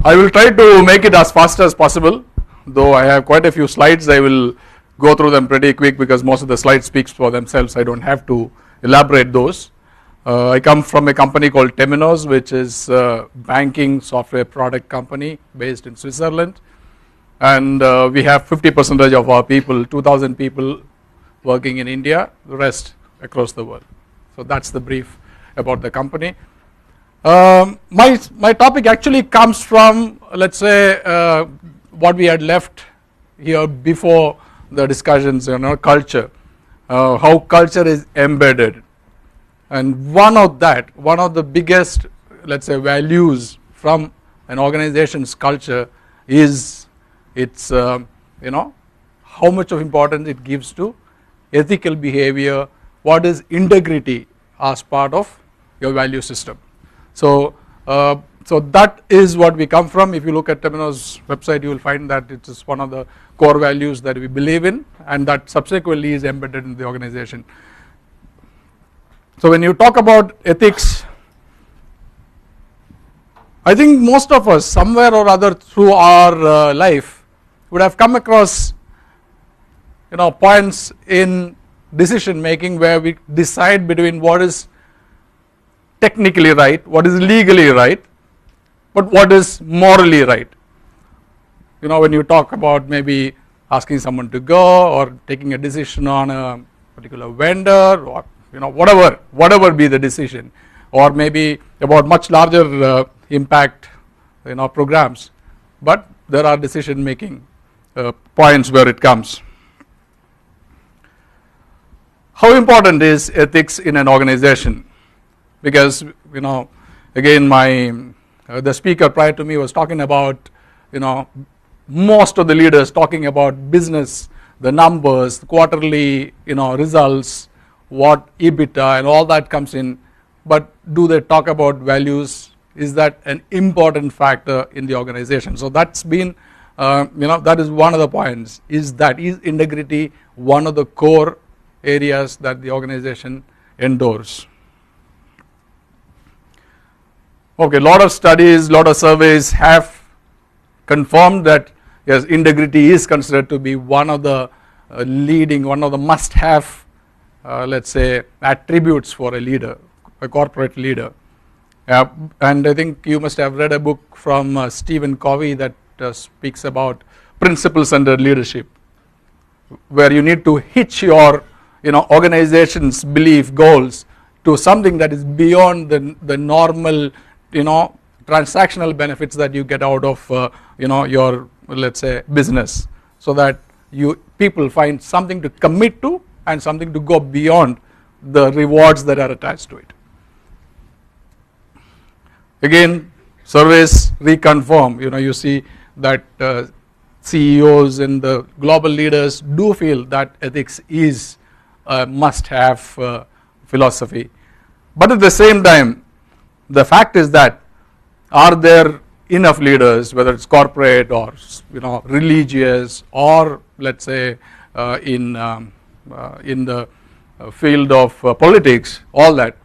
I will try to make it as fast as possible, though I have quite a few slides. I will go through them pretty quick because most of the slides speaks for themselves. I don't have to elaborate those. I come from a company called Temenos, which is a banking software product company based in Switzerland, and we have 50% of our people, 2,000 people working in India, the rest across the world. So that's the brief about the company. My topic actually comes from, let's say, what we had left here before the discussions, culture, how culture is embedded, and one of the biggest, let's say, values from an organization's culture is its, how much of importance it gives to ethical behavior, what is integrity as part of your value system. So that is what we come from. If you look at Temenos website, you will find that it is one of the core values that we believe in, and that subsequently is embedded in the organization. So when you talk about ethics, I think most of us somewhere or other through our life would have come across points in decision making where we decide between what is technically right, what is legally right, but what is morally right. When you talk about maybe asking someone to go or taking a decision on a particular vendor, or whatever be the decision, or maybe about much larger impact programs, but there are decision making points where it comes. How important is ethics in an organization? Because again, the speaker prior to me was talking about most of the leaders talking about business, the numbers, the quarterly results, what EBITDA and all that comes in, but do they talk about values? Is that an important factor in the organization? So that's been that is one of the points. Is integrity one of the core areas that the organization endorses? Okay, a lot of studies, lot of surveys have confirmed that yes, integrity is considered to be one of the one of the must-have, let's say, attributes for a leader, a corporate leader. And I think you must have read a book from Stephen Covey that speaks about principle-centered leadership, where you need to hitch your organization's belief goals to something that is beyond the normal transactional benefits that you get out of your, let's say, business, so that people find something to commit to and something to go beyond the rewards that are attached to it. Again, surveys reconfirm, you see that CEOs and the global leaders do feel that ethics is a must-have philosophy. But at the same time, the fact is that are there enough leaders, whether it's corporate or religious, or let's say in the field of politics, all that,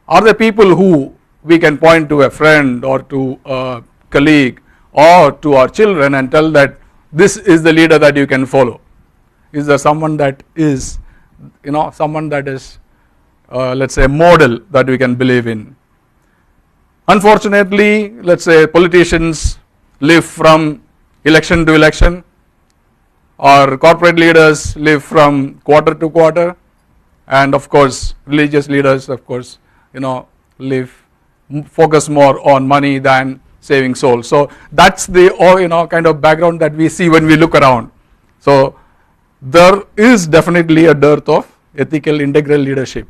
are there people who we can point to a friend or to a colleague or to our children and tell that this is the leader that you can follow? Is there someone that is let's say a model that we can believe in? Unfortunately, let's say politicians live from election to election, or corporate leaders live from quarter to quarter, and of course religious leaders focus more on money than saving souls. So that's the kind of background that we see when we look around. So there is definitely a dearth of ethical integral leadership.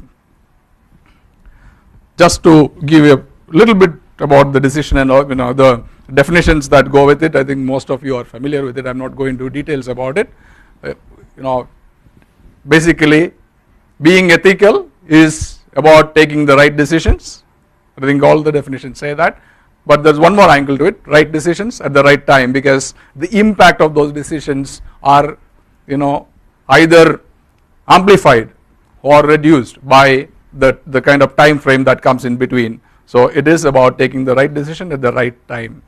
Just to give you a little bit about the decision and the definitions that go with it, I think most of you are familiar with it. I'm not going into details about it. Basically, being ethical is about taking the right decisions. I think all the definitions say that, but there's one more angle to it: right decisions at the right time, because the impact of those decisions are either amplified or reduced by the kind of time frame that comes in between. So it is about taking the right decision at the right time.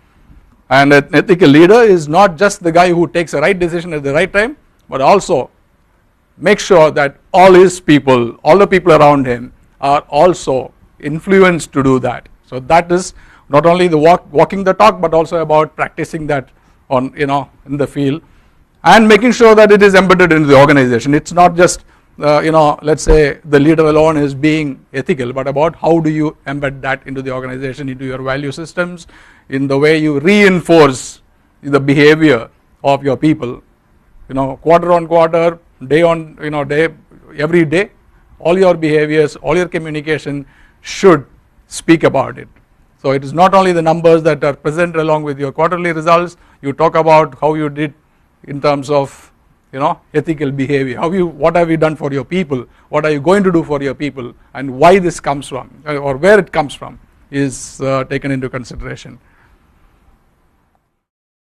And an ethical leader is not just the guy who takes the right decision at the right time, but also make sure that all his people, all the people around him are also influenced to do that. So that is not only the walking the talk, but also about practicing that on, in the field, and making sure that it is embedded into the organization. It's not just let's say the leader alone is being ethical, but about how do you embed that into the organization, into your value systems, in the way you reinforce the behavior of your people, quarter on quarter, day on day, every day, all your behaviors, all your communication should speak about it. So it is not only the numbers that are present along with your quarterly results, you talk about how you did in terms of ethical behavior, what have you done for your people, what are you going to do for your people, and why this comes from, or where it comes from, is taken into consideration.